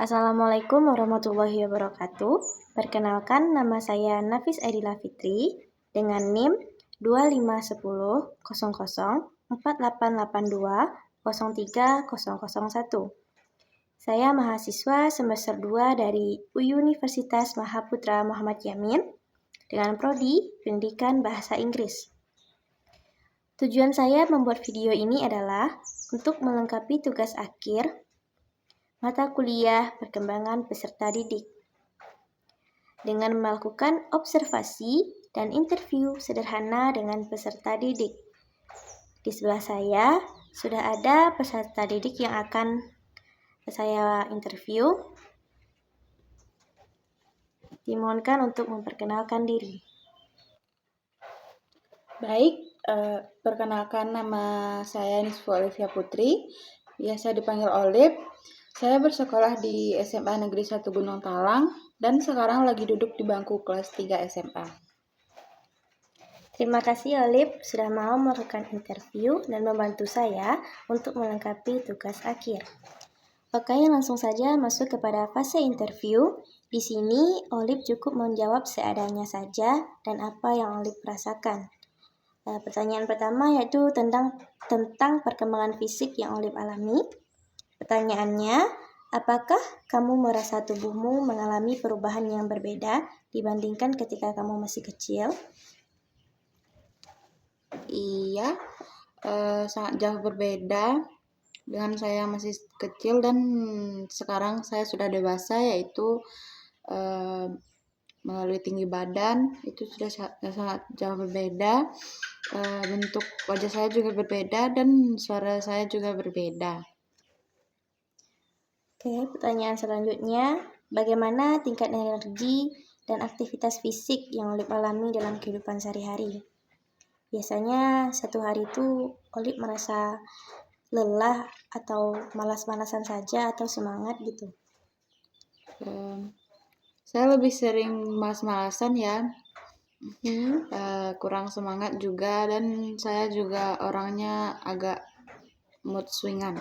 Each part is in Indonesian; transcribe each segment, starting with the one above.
Assalamualaikum warahmatullahi wabarakatuh. Perkenalkan, nama saya Nafis Aidila Fitri dengan NIM 25100048820301. Saya mahasiswa semester 2 dari Universitas Mahaputra Muhammad Yamin dengan prodi Pendidikan Bahasa Inggris. Tujuan saya membuat video ini adalah untuk melengkapi tugas akhir mata kuliah perkembangan peserta didik dengan melakukan observasi dan interview sederhana dengan peserta didik. Di sebelah saya sudah ada peserta didik yang akan saya interview. Dimohonkan untuk memperkenalkan diri. Baik, perkenalkan nama saya Nisfu Olivia Putri, biasa dipanggil Olip. Saya bersekolah di SMA Negeri 1 Gunung Talang dan sekarang lagi duduk di bangku kelas 3 SMA. Terima kasih Olip sudah mau melakukan interview dan membantu saya untuk melengkapi tugas akhir. Oke, langsung saja masuk kepada fase interview. Di sini Olip cukup menjawab seadanya saja dan apa yang Olip rasakan. Pertanyaan pertama yaitu tentang perkembangan fisik yang Olip alami. Pertanyaannya, apakah kamu merasa tubuhmu mengalami perubahan yang berbeda dibandingkan ketika kamu masih kecil? Iya, sangat jauh berbeda dengan saya masih kecil dan sekarang saya sudah dewasa, yaitu melalui tinggi badan itu sudah sangat jauh berbeda. Bentuk wajah saya juga berbeda dan suara saya juga berbeda. Oke, pertanyaan selanjutnya, bagaimana tingkat energi dan aktivitas fisik yang Olip alami dalam kehidupan sehari-hari? Biasanya satu hari itu Olip merasa lelah atau malas-malasan saja atau semangat gitu? Saya lebih sering malas-malasan ya. Kurang semangat juga, dan saya juga orangnya agak mood swingan.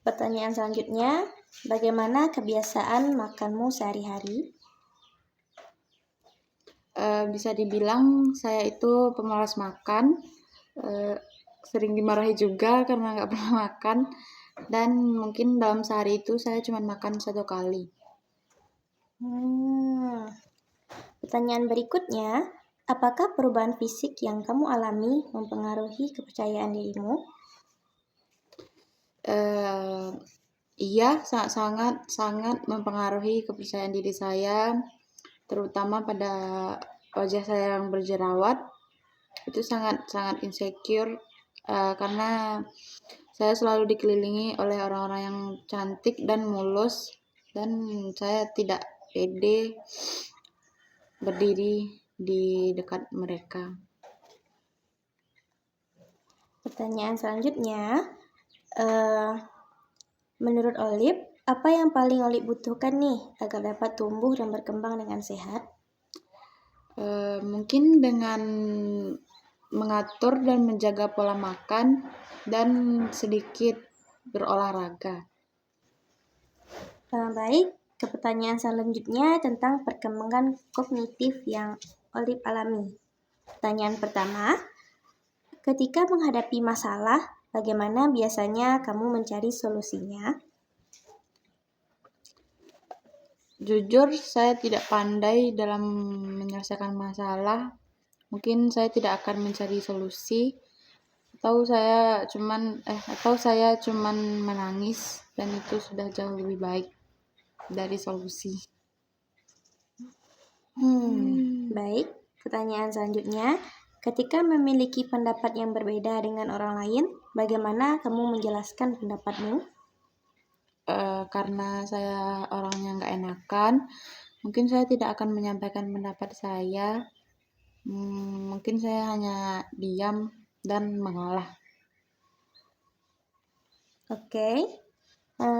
Pertanyaan selanjutnya, bagaimana kebiasaan makanmu sehari-hari? Bisa dibilang saya itu pemalas makan, sering dimarahi juga karena nggak pernah makan, dan mungkin dalam sehari itu saya cuma makan 1 kali. Pertanyaan berikutnya, apakah perubahan fisik yang kamu alami mempengaruhi kepercayaan dirimu? Iya, sangat mempengaruhi kepercayaan diri saya, terutama pada wajah saya yang berjerawat. Itu sangat insecure karena saya selalu dikelilingi oleh orang-orang yang cantik dan mulus, dan saya tidak pede berdiri di dekat mereka. Pertanyaan selanjutnya, menurut Olip, apa yang paling Olip butuhkan nih agar dapat tumbuh dan berkembang dengan sehat? Mungkin dengan mengatur dan menjaga pola makan dan sedikit berolahraga. Baik, ke pertanyaan selanjutnya tentang perkembangan kognitif yang Olip alami. Pertanyaan pertama, ketika menghadapi masalah, bagaimana biasanya kamu mencari solusinya? Jujur, saya tidak pandai dalam menyelesaikan masalah. Mungkin saya tidak akan mencari solusi, atau saya cuman menangis, dan itu sudah jauh lebih baik dari solusi. Baik, pertanyaan selanjutnya, ketika memiliki pendapat yang berbeda dengan orang lain, bagaimana kamu menjelaskan pendapatmu? Karena saya orangnya nggak enakan, mungkin saya tidak akan menyampaikan pendapat saya. Mungkin saya hanya diam dan mengalah. Oke,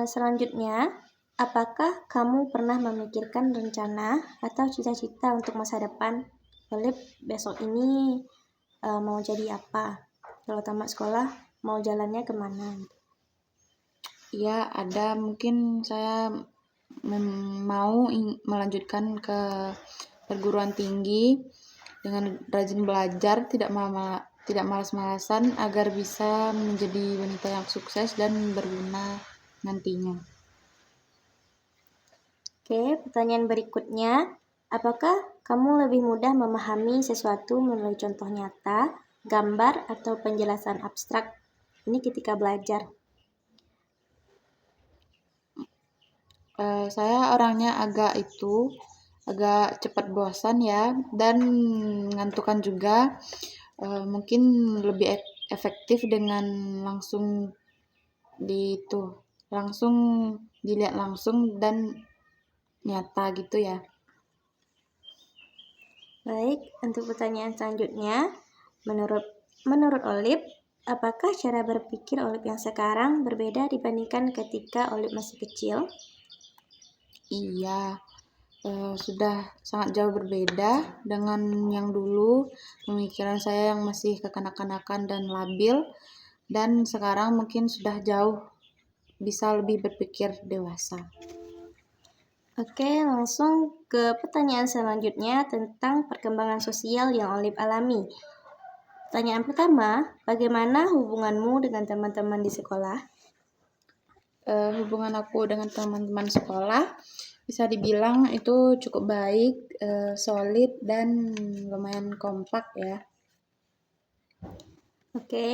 selanjutnya, apakah kamu pernah memikirkan rencana atau cita-cita untuk masa depan? Olip besok ini mau jadi apa? Kalau tamat sekolah, mau jalannya kemana? Ya, ada. Mungkin saya mau melanjutkan ke perguruan tinggi dengan rajin belajar, tidak malas-malasan agar bisa menjadi wanita yang sukses dan berguna nantinya. Oke, pertanyaan berikutnya. Apakah kamu lebih mudah memahami sesuatu melalui contoh nyata, gambar, atau penjelasan abstrak? Ini ketika belajar. Saya orangnya agak cepat bosan ya, dan mengantukkan juga. Mungkin lebih efektif dengan langsung dilihat langsung dan nyata gitu ya. Baik, untuk pertanyaan selanjutnya, menurut Olip, apakah cara berpikir Olip yang sekarang berbeda dibandingkan ketika Olip masih kecil? Iya, sudah sangat jauh berbeda dengan yang dulu. Pemikiran saya yang masih kekanak-kanakan dan labil, dan sekarang mungkin sudah jauh bisa lebih berpikir dewasa. Oke, langsung ke pertanyaan selanjutnya tentang perkembangan sosial yang Olip alami. Pertanyaan pertama, bagaimana hubunganmu dengan teman-teman di sekolah? Hubungan aku dengan teman-teman sekolah bisa dibilang itu cukup baik, solid, dan lumayan kompak ya. Oke,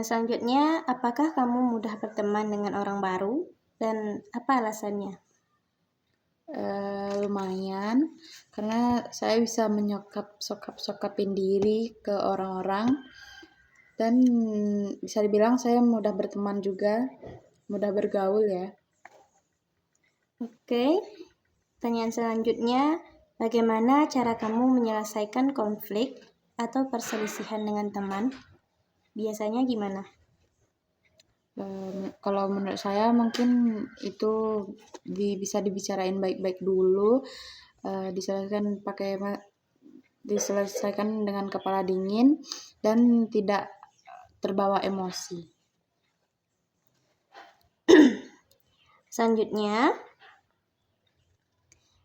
selanjutnya, apakah kamu mudah berteman dengan orang baru dan apa alasannya? Lumayan, karena saya bisa sokapin diri ke orang-orang, dan bisa dibilang saya mudah berteman juga, mudah bergaul ya. Oke, pertanyaan selanjutnya, bagaimana cara kamu menyelesaikan konflik atau perselisihan dengan teman? Biasanya gimana? Kalau menurut saya mungkin itu bisa dibicarain baik-baik dulu, diselesaikan dengan kepala dingin dan tidak terbawa emosi. Selanjutnya,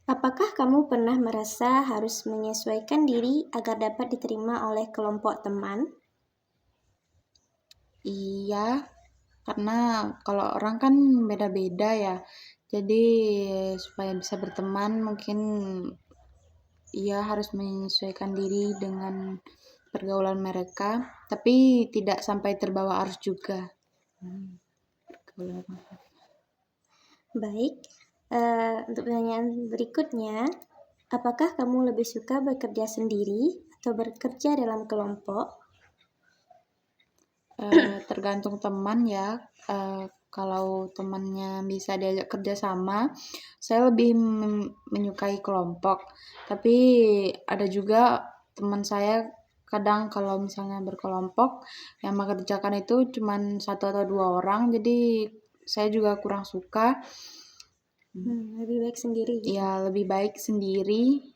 apakah kamu pernah merasa harus menyesuaikan diri agar dapat diterima oleh kelompok teman? Iya, karena kalau orang kan beda-beda ya, jadi supaya bisa berteman mungkin ia harus menyesuaikan diri dengan pergaulan mereka, tapi tidak sampai terbawa arus juga. Baik, untuk pertanyaan berikutnya, apakah kamu lebih suka bekerja sendiri atau bekerja dalam kelompok? Tergantung teman ya. Kalau temannya bisa diajak kerja sama, saya lebih menyukai kelompok. Tapi ada juga teman saya kadang kalau misalnya berkelompok yang mengerjakan itu cuma 1 atau 2 orang, jadi saya juga kurang suka. Lebih baik sendiri gitu. Ya, lebih baik sendiri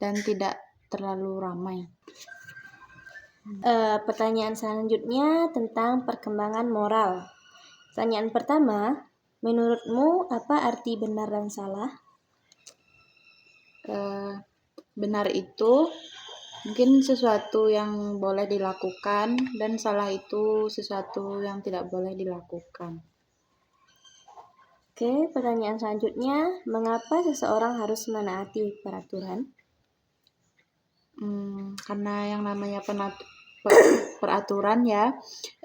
dan tidak terlalu ramai. Pertanyaan selanjutnya tentang perkembangan moral. Pertanyaan pertama, menurutmu apa arti benar dan salah? Benar itu mungkin sesuatu yang boleh dilakukan, dan salah itu sesuatu yang tidak boleh dilakukan. Oke, pertanyaan selanjutnya, mengapa seseorang harus menaati peraturan? Karena yang namanya peraturan ya,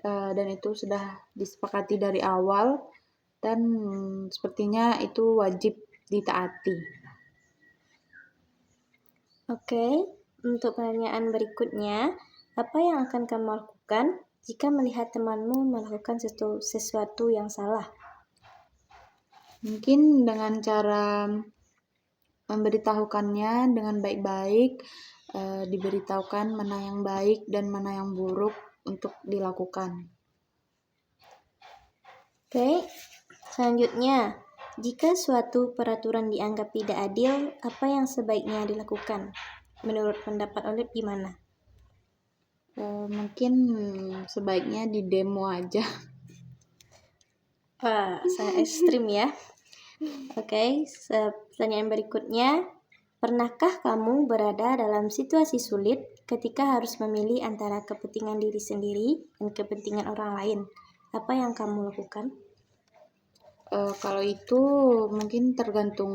dan itu sudah disepakati dari awal, dan sepertinya itu wajib ditaati. Oke, untuk pertanyaan berikutnya, apa yang akan kamu lakukan jika melihat temanmu melakukan sesuatu yang salah? Mungkin dengan cara memberitahukannya dengan baik-baik, diberitahukan mana yang baik dan mana yang buruk untuk dilakukan. Oke, selanjutnya, jika suatu peraturan dianggap tidak adil, apa yang sebaiknya dilakukan? Menurut pendapat Olip gimana? Mungkin sebaiknya di demo aja. Wah, sangat ekstrim ya. Oke, pertanyaan berikutnya. Pernahkah kamu berada dalam situasi sulit ketika harus memilih antara kepentingan diri sendiri dan kepentingan orang lain? Apa yang kamu lakukan? Kalau itu mungkin tergantung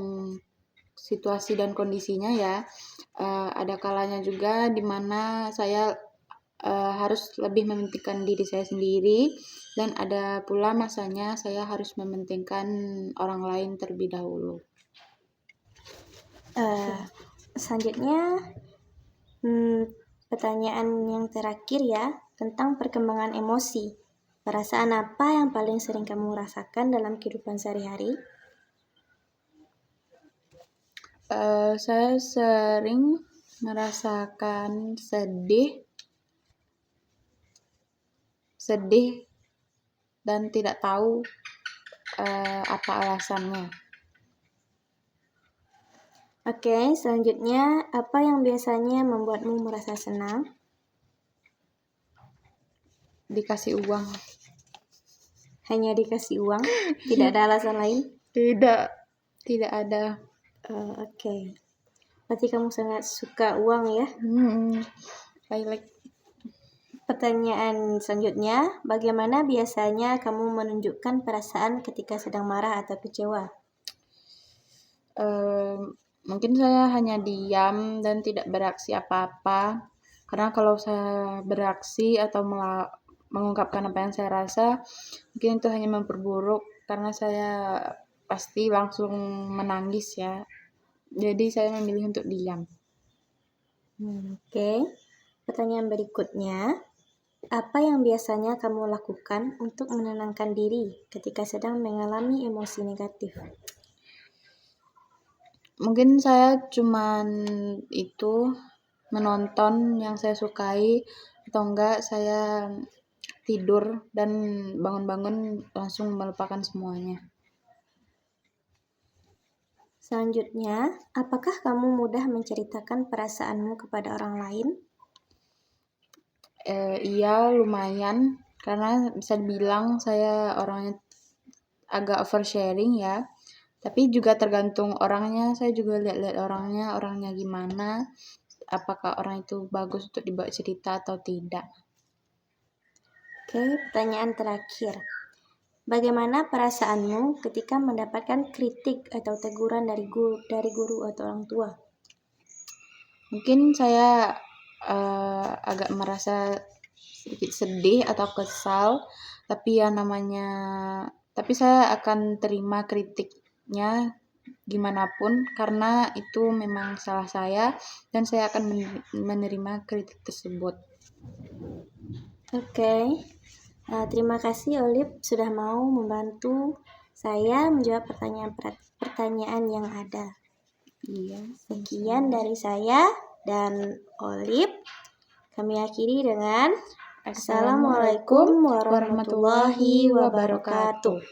situasi dan kondisinya ya. Ada kalanya juga di mana saya harus lebih mementingkan diri saya sendiri, dan ada pula masanya saya harus mementingkan orang lain terlebih dahulu. Selanjutnya, pertanyaan yang terakhir ya, tentang perkembangan emosi. Perasaan apa yang paling sering kamu rasakan dalam kehidupan sehari-hari? Saya sering merasakan sedih dan tidak tahu apa alasannya. Oke, selanjutnya, apa yang biasanya membuatmu merasa senang? Dikasih uang. Hanya dikasih uang? Tidak ada alasan lain? Tidak ada. Oke. Berarti kamu sangat suka uang ya? I like. Pertanyaan selanjutnya, bagaimana biasanya kamu menunjukkan perasaan ketika sedang marah atau kecewa? Mungkin saya hanya diam dan tidak bereaksi apa-apa. Karena kalau saya bereaksi atau mengungkapkan apa yang saya rasa, mungkin itu hanya memperburuk, karena saya pasti langsung menangis ya. Jadi saya memilih untuk diam. Oke. Pertanyaan berikutnya, apa yang biasanya kamu lakukan untuk menenangkan diri ketika sedang mengalami emosi negatif? Mungkin saya cuman itu menonton yang saya sukai, atau enggak saya tidur dan bangun-bangun langsung melupakan semuanya. Selanjutnya, apakah kamu mudah menceritakan perasaanmu kepada orang lain? Iya, lumayan, karena bisa dibilang saya orangnya agak oversharing ya. Tapi juga tergantung orangnya, saya juga lihat-lihat orangnya gimana, apakah orang itu bagus untuk dibawa cerita atau tidak. Oke, pertanyaan terakhir. Bagaimana perasaanmu ketika mendapatkan kritik atau teguran dari guru atau orang tua? Mungkin saya agak merasa sedikit sedih atau kesal, tapi saya akan terima kritiknya gimana pun, karena itu memang salah saya dan saya akan menerima kritik tersebut. Oke. Terima kasih Olip sudah mau membantu saya menjawab pertanyaan yang ada. Iya. Sekian dari saya dan Olip. Kami akhiri dengan Assalamualaikum warahmatullahi wabarakatuh.